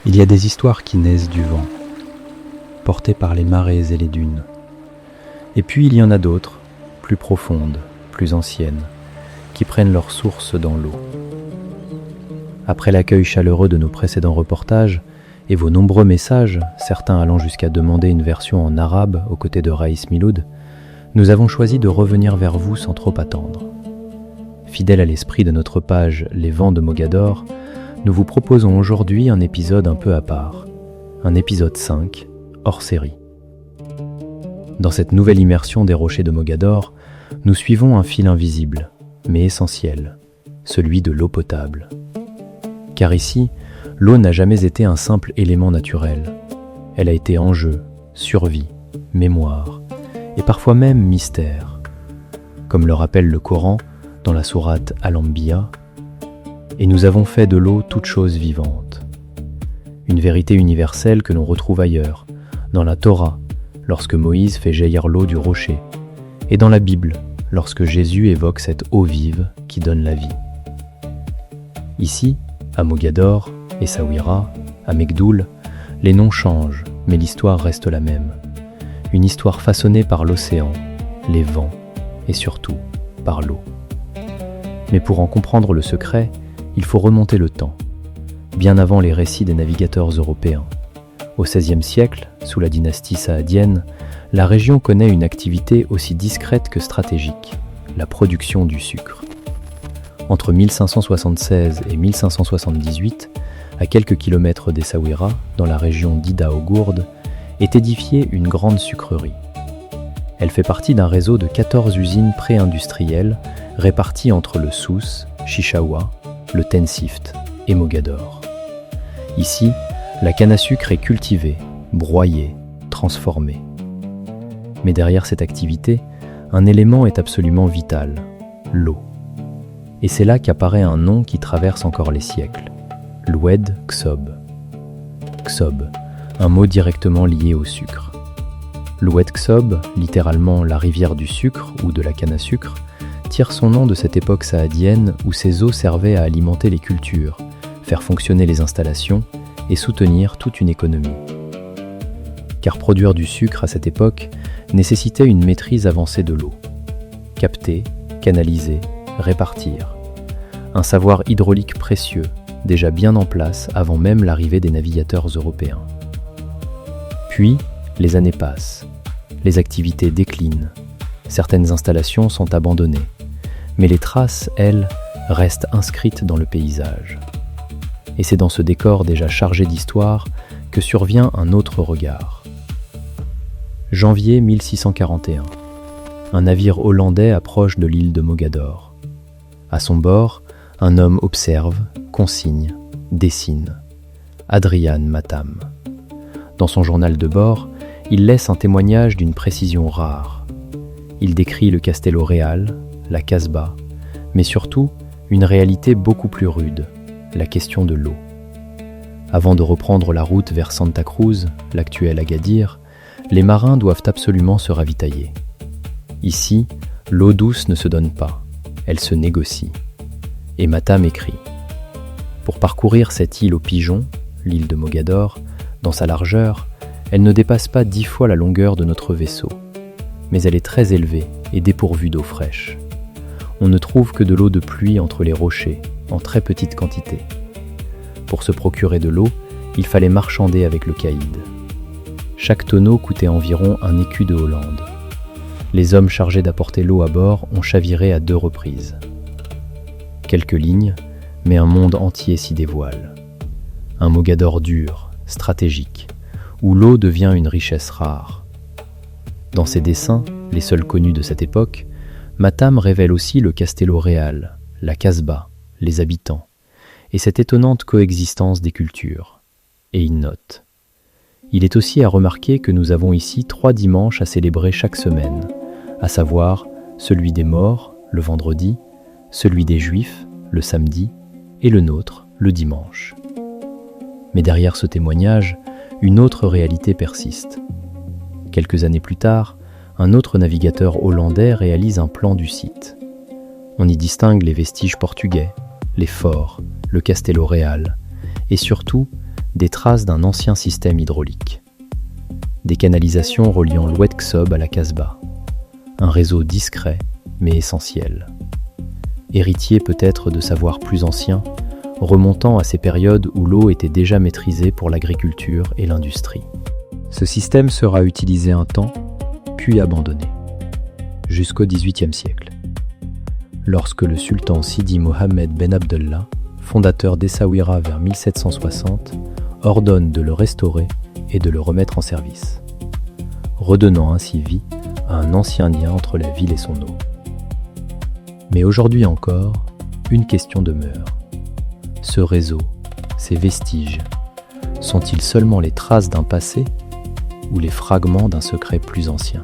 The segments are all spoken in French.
Il y a des histoires qui naissent du vent, portées par les marées et les dunes. Et puis il y en a d'autres, plus profondes, plus anciennes, qui prennent leur source dans l'eau. Après l'accueil chaleureux de nos précédents reportages et vos nombreux messages, certains allant jusqu'à demander une version en arabe aux côtés de Raïs Miloud, nous avons choisi de revenir vers vous sans trop attendre. Fidèle à l'esprit de notre page Les Vents de Mogador, nous vous proposons aujourd'hui un épisode un peu à part, un épisode 5, hors série. Dans cette nouvelle immersion des rochers de Mogador, nous suivons un fil invisible, mais essentiel, celui de l'eau potable. Car ici, l'eau n'a jamais été un simple élément naturel. Elle a été enjeu, survie, mémoire, et parfois même mystère. Comme le rappelle le Coran dans la sourate Al-Anbiya, et nous avons fait de l'eau toute chose vivante. Une vérité universelle que l'on retrouve ailleurs, dans la Torah, lorsque Moïse fait jaillir l'eau du rocher, et dans la Bible, lorsque Jésus évoque cette eau vive qui donne la vie. Ici, à Mogador, Essaouira, à Mekdoul, les noms changent, mais l'histoire reste la même. Une histoire façonnée par l'océan, les vents, et surtout par l'eau. Mais pour en comprendre le secret, il faut remonter le temps, bien avant les récits des navigateurs européens. Au XVIe siècle, sous la dynastie saadienne, la région connaît une activité aussi discrète que stratégique, la production du sucre. Entre 1576 et 1578, à quelques kilomètres d'Essaouira, dans la région d'Ida au Gourde, est édifiée une grande sucrerie. Elle fait partie d'un réseau de 14 usines pré-industrielles réparties entre le Souss, Chichaoua, le Tensift et Mogador. Ici, la canne à sucre est cultivée, broyée, transformée. Mais derrière cette activité, un élément est absolument vital, l'eau. Et c'est là qu'apparaît un nom qui traverse encore les siècles, l'Oued Ksob. Ksob, un mot directement lié au sucre. L'Oued Ksob, littéralement la rivière du sucre ou de la canne à sucre, tire son nom de cette époque saadienne où ces eaux servaient à alimenter les cultures, faire fonctionner les installations et soutenir toute une économie. Car produire du sucre à cette époque nécessitait une maîtrise avancée de l'eau. Capter, canaliser, répartir. Un savoir hydraulique précieux, déjà bien en place avant même l'arrivée des navigateurs européens. Puis, les années passent. Les activités déclinent. Certaines installations sont abandonnées. Mais les traces, elles, restent inscrites dans le paysage. Et c'est dans ce décor déjà chargé d'histoire que survient un autre regard. Janvier 1641. Un navire hollandais approche de l'île de Mogador. À son bord, un homme observe, consigne, dessine. Adrian Matam. Dans son journal de bord, il laisse un témoignage d'une précision rare. Il décrit le Castello Real, la Casbah, mais surtout une réalité beaucoup plus rude, la question de l'eau. Avant de reprendre la route vers Santa Cruz, l'actuel Agadir, les marins doivent absolument se ravitailler. Ici, l'eau douce ne se donne pas, elle se négocie. Et Matam écrit « Pour parcourir cette île aux pigeons, l'île de Mogador, dans sa largeur, elle ne dépasse pas 10 fois la longueur de notre vaisseau, mais elle est très élevée et dépourvue d'eau fraîche. On ne trouve que de l'eau de pluie entre les rochers, en très petite quantité. Pour se procurer de l'eau, il fallait marchander avec le caïd. Chaque tonneau coûtait environ un écu de Hollande. Les hommes chargés d'apporter l'eau à bord ont chaviré à 2 reprises. Quelques lignes, mais un monde entier s'y dévoile. Un Mogador dur, stratégique, où l'eau devient une richesse rare. Dans ses dessins, les seuls connus de cette époque, Matam révèle aussi le Castello Real, la Casbah, les habitants, et cette étonnante coexistence des cultures. Et il note. Il est aussi à remarquer que nous avons ici 3 dimanches à célébrer chaque semaine, à savoir celui des morts, le vendredi, celui des Juifs, le samedi, et le nôtre, le dimanche. Mais derrière ce témoignage, une autre réalité persiste. Quelques années plus tard, un autre navigateur hollandais réalise un plan du site. On y distingue les vestiges portugais, les forts, le Castello Real, et surtout des traces d'un ancien système hydraulique. Des canalisations reliant l'Oued Ksob à la Casbah. Un réseau discret mais essentiel. Héritier peut-être de savoirs plus anciens, remontant à ces périodes où l'eau était déjà maîtrisée pour l'agriculture et l'industrie. Ce système sera utilisé un temps, puis abandonné, jusqu'au XVIIIe siècle, lorsque le sultan Sidi Mohammed Ben Abdallah, fondateur d'Essaouira vers 1760, ordonne de le restaurer et de le remettre en service, redonnant ainsi vie à un ancien lien entre la ville et son eau. Mais aujourd'hui encore, une question demeure. Ce réseau, ces vestiges, sont-ils seulement les traces d'un passé ou les fragments d'un secret plus ancien?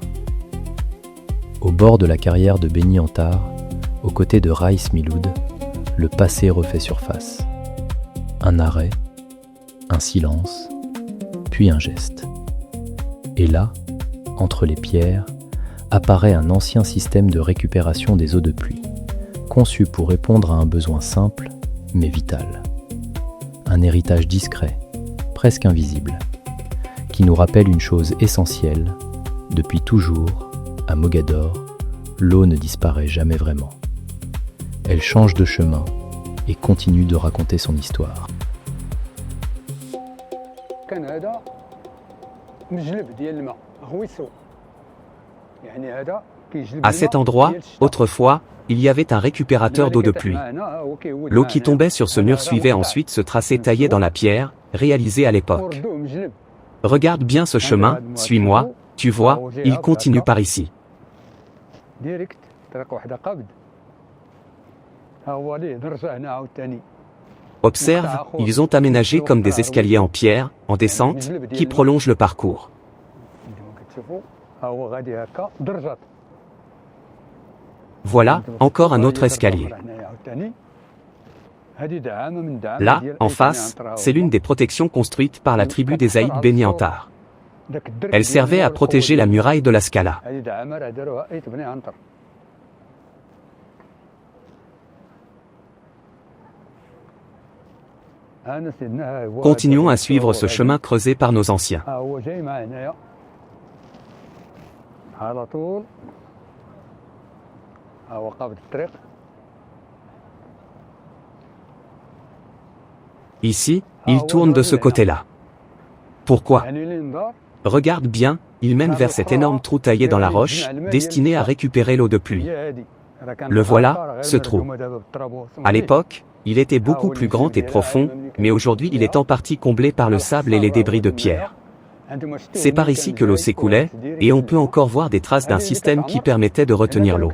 Au bord de la carrière de Beni Antar, aux côtés de Raïs Miloud, le passé refait surface. Un arrêt, un silence, puis un geste. Et là, entre les pierres, apparaît un ancien système de récupération des eaux de pluie, conçu pour répondre à un besoin simple, mais vital. Un héritage discret, presque invisible, qui nous rappelle une chose essentielle: depuis toujours, à Mogador, l'eau ne disparaît jamais vraiment. Elle change de chemin et continue de raconter son histoire. À cet endroit, autrefois, il y avait un récupérateur d'eau de pluie. L'eau qui tombait sur ce mur suivait ensuite ce tracé taillé dans la pierre, réalisé à l'époque. Regarde bien ce chemin, suis-moi, tu vois, il continue par ici. Observe, ils ont aménagé comme des escaliers en pierre, en descente, qui prolongent le parcours. Voilà, encore un autre escalier. Là, en face, c'est l'une des protections construites par la tribu des Aïd Beni Antar. Elle servait à protéger la muraille de la Scala. Continuons à suivre ce chemin creusé par nos anciens. Ici, il tourne de ce côté-là. Pourquoi? Regarde bien, il mène vers cet énorme trou taillé dans la roche, destiné à récupérer l'eau de pluie. Le voilà, ce trou. À l'époque, il était beaucoup plus grand et profond, mais aujourd'hui il est en partie comblé par le sable et les débris de pierre. C'est par ici que l'eau s'écoulait, et on peut encore voir des traces d'un système qui permettait de retenir l'eau.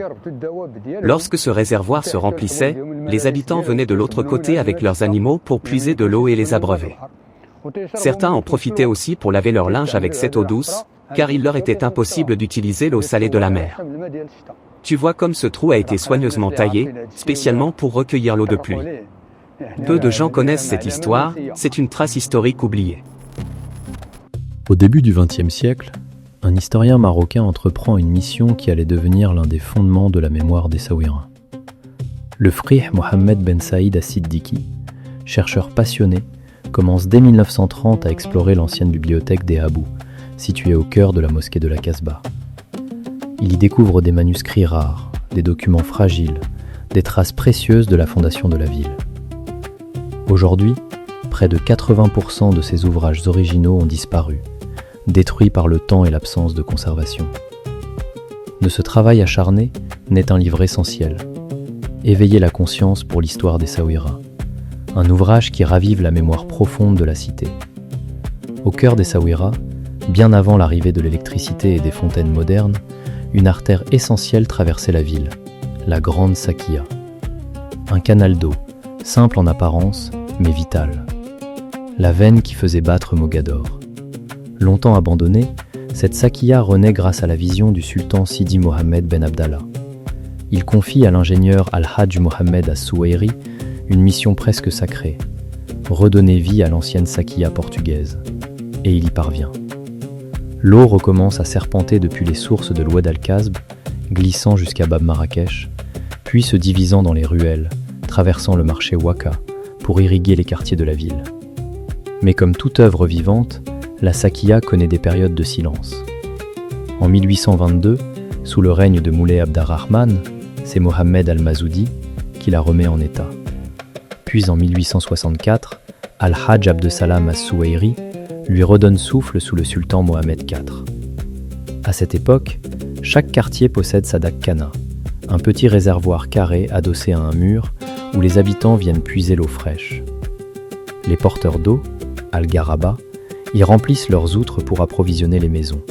Lorsque ce réservoir se remplissait, les habitants venaient de l'autre côté avec leurs animaux pour puiser de l'eau et les abreuver. Certains en profitaient aussi pour laver leur linge avec cette eau douce, car il leur était impossible d'utiliser l'eau salée de la mer. Tu vois comme ce trou a été soigneusement taillé, spécialement pour recueillir l'eau de pluie. Peu de gens connaissent cette histoire, c'est une trace historique oubliée. Au début du XXe siècle, un historien marocain entreprend une mission qui allait devenir l'un des fondements de la mémoire des Essaouira. Le frih Mohammed Ben Saïd As-Siddiqui, chercheur passionné, commence dès 1930 à explorer l'ancienne bibliothèque des Habous, située au cœur de la mosquée de la Casbah. Il y découvre des manuscrits rares, des documents fragiles, des traces précieuses de la fondation de la ville. Aujourd'hui, près de 80% de ces ouvrages originaux ont disparu, détruits par le temps et l'absence de conservation. De ce travail acharné naît un livre essentiel, Éveiller la conscience pour l'histoire des Essaouira, un ouvrage qui ravive la mémoire profonde de la cité. Au cœur des Essaouira, bien avant l'arrivée de l'électricité et des fontaines modernes, une artère essentielle traversait la ville, la Grande Sakia. Un canal d'eau, simple en apparence, mais vital. La veine qui faisait battre Mogador. Longtemps abandonnée, cette Sakia renaît grâce à la vision du sultan Sidi Mohammed Ben Abdallah. Il confie à l'ingénieur Al-Hajj Mohammed As-Souairi une mission presque sacrée, redonner vie à l'ancienne Sakia portugaise. Et il y parvient. L'eau recommence à serpenter depuis les sources de l'Oued Al-Kasb, glissant jusqu'à Bab Marrakech, puis se divisant dans les ruelles, traversant le marché Ouaka, pour irriguer les quartiers de la ville. Mais comme toute œuvre vivante, la Sakya connaît des périodes de silence. En 1822, sous le règne de Moulay Abdarrahman, c'est Mohammed al-Mazoudi qui la remet en état. Puis en 1864, Al-Hajj Abdesalam as-Souairi lui redonne souffle sous le sultan Mohamed IV. À cette époque, chaque quartier possède sa dakhana, un petit réservoir carré adossé à un mur où les habitants viennent puiser l'eau fraîche. Les porteurs d'eau, Al-Garaba, y remplissent leurs outres pour approvisionner les maisons.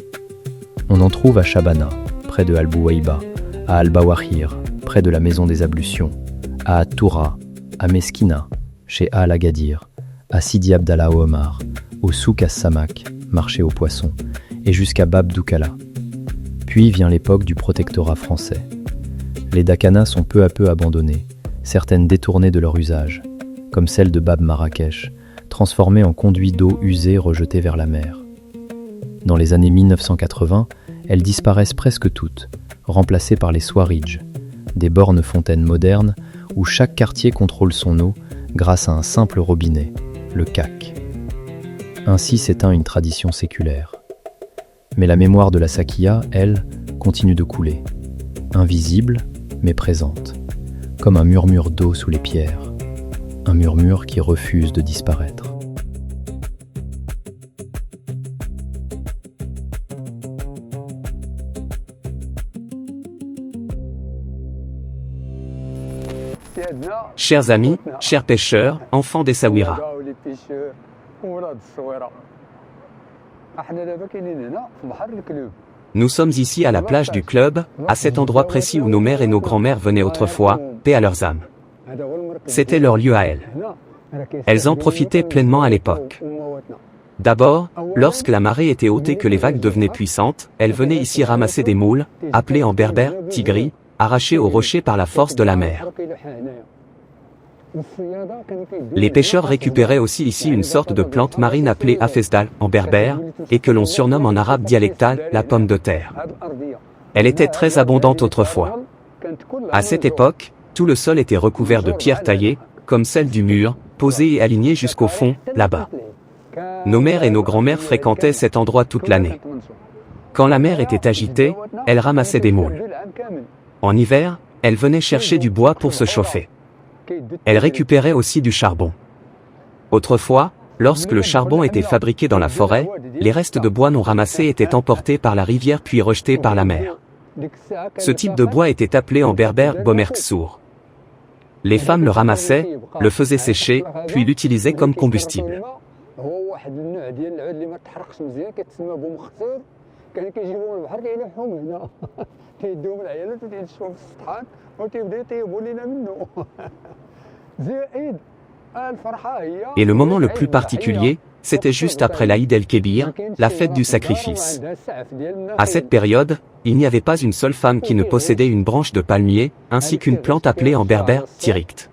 On en trouve à Shabana, près de Al-Bouaïba, à Al-Bawahir, près de la maison des ablutions, à At-Toura, à Meskina, chez Al-Agadir, à Sidi Abdallah Omar, au Souk as-Samak, marché aux poissons, et jusqu'à Bab Doukala. Puis vient l'époque du protectorat français. Les dakhanas sont peu à peu abandonnées, certaines détournées de leur usage, comme celle de Bab Marrakech, transformée en conduit d'eau usée rejetée vers la mer. Dans les années 1980, elles disparaissent presque toutes, remplacées par les swaridj, des bornes fontaines modernes où chaque quartier contrôle son eau grâce à un simple robinet, le CAC. Ainsi s'éteint une tradition séculaire. Mais la mémoire de la Sakya, elle, continue de couler, invisible mais présente, comme un murmure d'eau sous les pierres, un murmure qui refuse de disparaître. Chers amis, chers pêcheurs, enfants d'Essaouira, nous sommes ici à la plage du club, à cet endroit précis où nos mères et nos grands-mères venaient autrefois, paix à leurs âmes. C'était leur lieu à elles. Elles en profitaient pleinement à l'époque. D'abord, lorsque la marée était haute et que les vagues devenaient puissantes, elles venaient ici ramasser des moules, appelés en berbère tigri, arrachés aux rochers par la force de la mer. Les pêcheurs récupéraient aussi ici une sorte de plante marine appelée afesdal en berbère, et que l'on surnomme en arabe dialectal la pomme de terre. Elle était très abondante autrefois. À cette époque, tout le sol était recouvert de pierres taillées, comme celle du mur, posées et alignées jusqu'au fond, là-bas. Nos mères et nos grands-mères fréquentaient cet endroit toute l'année. Quand la mer était agitée, elles ramassaient des moules. En hiver, elles venaient chercher du bois pour se chauffer. Elles récupéraient aussi du charbon. Autrefois, lorsque le charbon était fabriqué dans la forêt, les restes de bois non ramassés étaient emportés par la rivière puis rejetés par la mer. Ce type de bois était appelé en berbère bomerksour. Les femmes le ramassaient, le faisaient sécher, puis l'utilisaient comme combustible. Et le moment le plus particulier, c'était juste après l'Aïd el-Kébir, la fête du sacrifice. À cette période, il n'y avait pas une seule femme qui ne possédait une branche de palmier, ainsi qu'une plante appelée en berbère tirikt.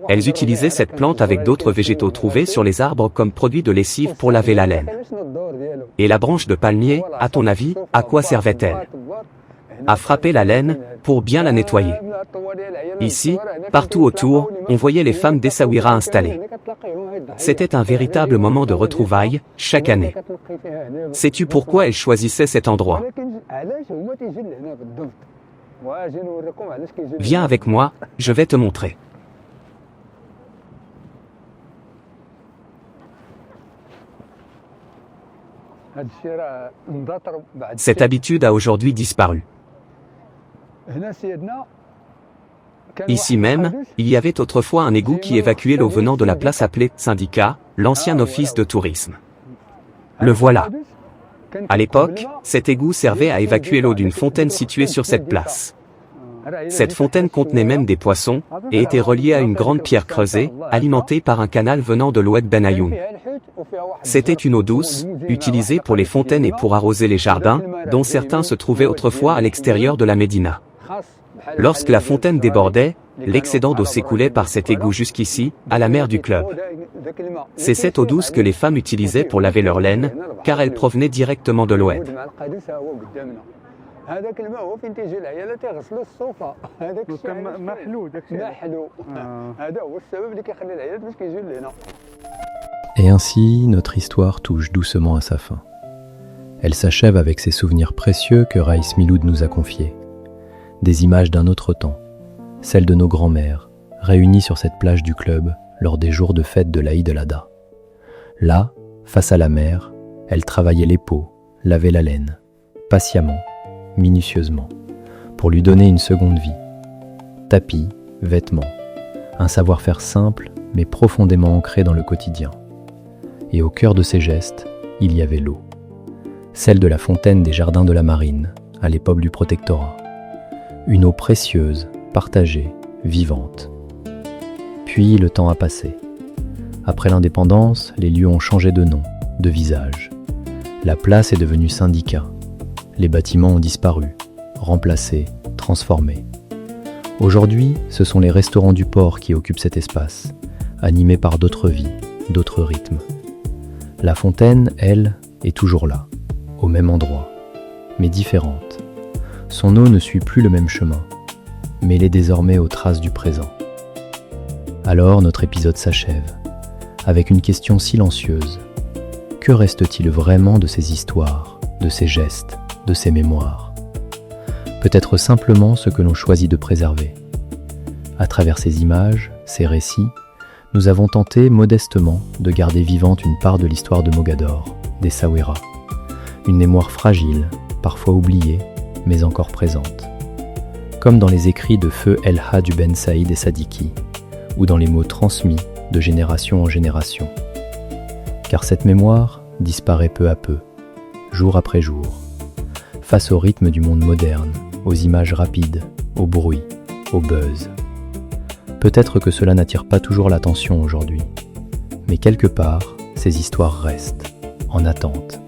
Elles utilisaient cette plante avec d'autres végétaux trouvés sur les arbres comme produit de lessive pour laver la laine. Et la branche de palmier, à ton avis, à quoi servait-elle? À frapper la laine, pour bien la nettoyer. Ici, partout autour, on voyait les femmes d'Essaouira installées. C'était un véritable moment de retrouvailles, chaque année. Sais-tu pourquoi elles choisissaient cet endroit? Viens avec moi, je vais te montrer. Cette habitude a aujourd'hui disparu. Ici même, il y avait autrefois un égout qui évacuait l'eau venant de la place appelée syndicat, l'ancien office de tourisme. Le voilà. À l'époque, cet égout servait à évacuer l'eau d'une fontaine située sur cette place. Cette fontaine contenait même des poissons, et était reliée à une grande pierre creusée, alimentée par un canal venant de l'Oued Ben Ayoun. C'était une eau douce, utilisée pour les fontaines et pour arroser les jardins, dont certains se trouvaient autrefois à l'extérieur de la Médina. Lorsque la fontaine débordait, l'excédent d'eau s'écoulait par cet égout jusqu'ici, à la mer du club. C'est cette eau douce que les femmes utilisaient pour laver leur laine, car elle provenait directement de l'Oued. Et ainsi, notre histoire touche doucement à sa fin. Elle s'achève avec ces souvenirs précieux que Raïs Miloud nous a confiés. Des images d'un autre temps, celles de nos grands-mères, réunies sur cette plage du club lors des jours de fête de l'Aïd el-Adha. Là, face à la mer, elles travaillaient les peaux, lavaient la laine, patiemment, minutieusement, pour lui donner une seconde vie. Tapis, vêtements, un savoir-faire simple mais profondément ancré dans le quotidien. Et au cœur de ces gestes, il y avait l'eau. Celle de la fontaine des jardins de la Marine, à l'époque du protectorat. Une eau précieuse, partagée, vivante. Puis le temps a passé. Après l'indépendance, les lieux ont changé de nom, de visage. La place est devenue syndicat. Les bâtiments ont disparu, remplacés, transformés. Aujourd'hui, ce sont les restaurants du port qui occupent cet espace, animés par d'autres vies, d'autres rythmes. La fontaine, elle, est toujours là, au même endroit, mais différente. Son eau ne suit plus le même chemin, mêlée désormais aux traces du présent. Alors notre épisode s'achève, avec une question silencieuse. Que reste-t-il vraiment de ces histoires, de ces gestes, de ces mémoires ? Peut-être simplement ce que l'on choisit de préserver. À travers ces images, ces récits, nous avons tenté modestement de garder vivante une part de l'histoire de Mogador, d'Essaouira. Une mémoire fragile, parfois oubliée, mais encore présente. Comme dans les écrits de feu El Hadj Ben Saïd et Sadiki, ou dans les mots transmis de génération en génération. Car cette mémoire disparaît peu à peu, jour après jour, face au rythme du monde moderne, aux images rapides, au bruit, au buzz. Peut-être que cela n'attire pas toujours l'attention aujourd'hui, mais quelque part, ces histoires restent, en attente.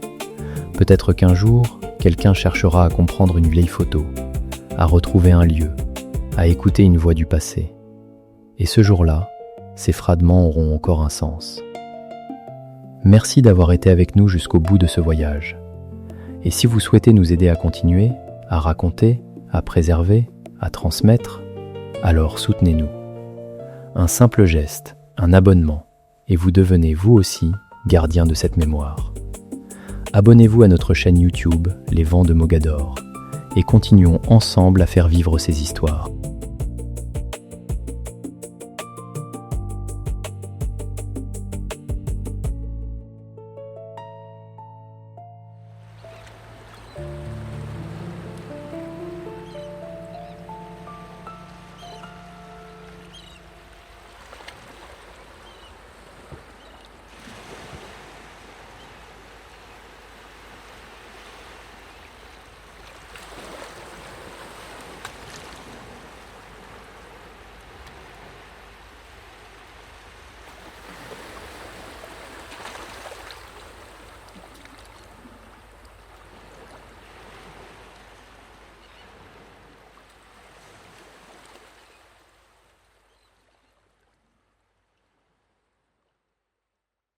Peut-être qu'un jour, quelqu'un cherchera à comprendre une vieille photo, à retrouver un lieu, à écouter une voix du passé. Et ce jour-là, ces fragments auront encore un sens. Merci d'avoir été avec nous jusqu'au bout de ce voyage. Et si vous souhaitez nous aider à continuer, à raconter, à préserver, à transmettre, alors soutenez-nous. Un simple geste, un abonnement, et vous devenez vous aussi gardien de cette mémoire. Abonnez-vous à notre chaîne YouTube Les Vents de Mogador et continuons ensemble à faire vivre ces histoires.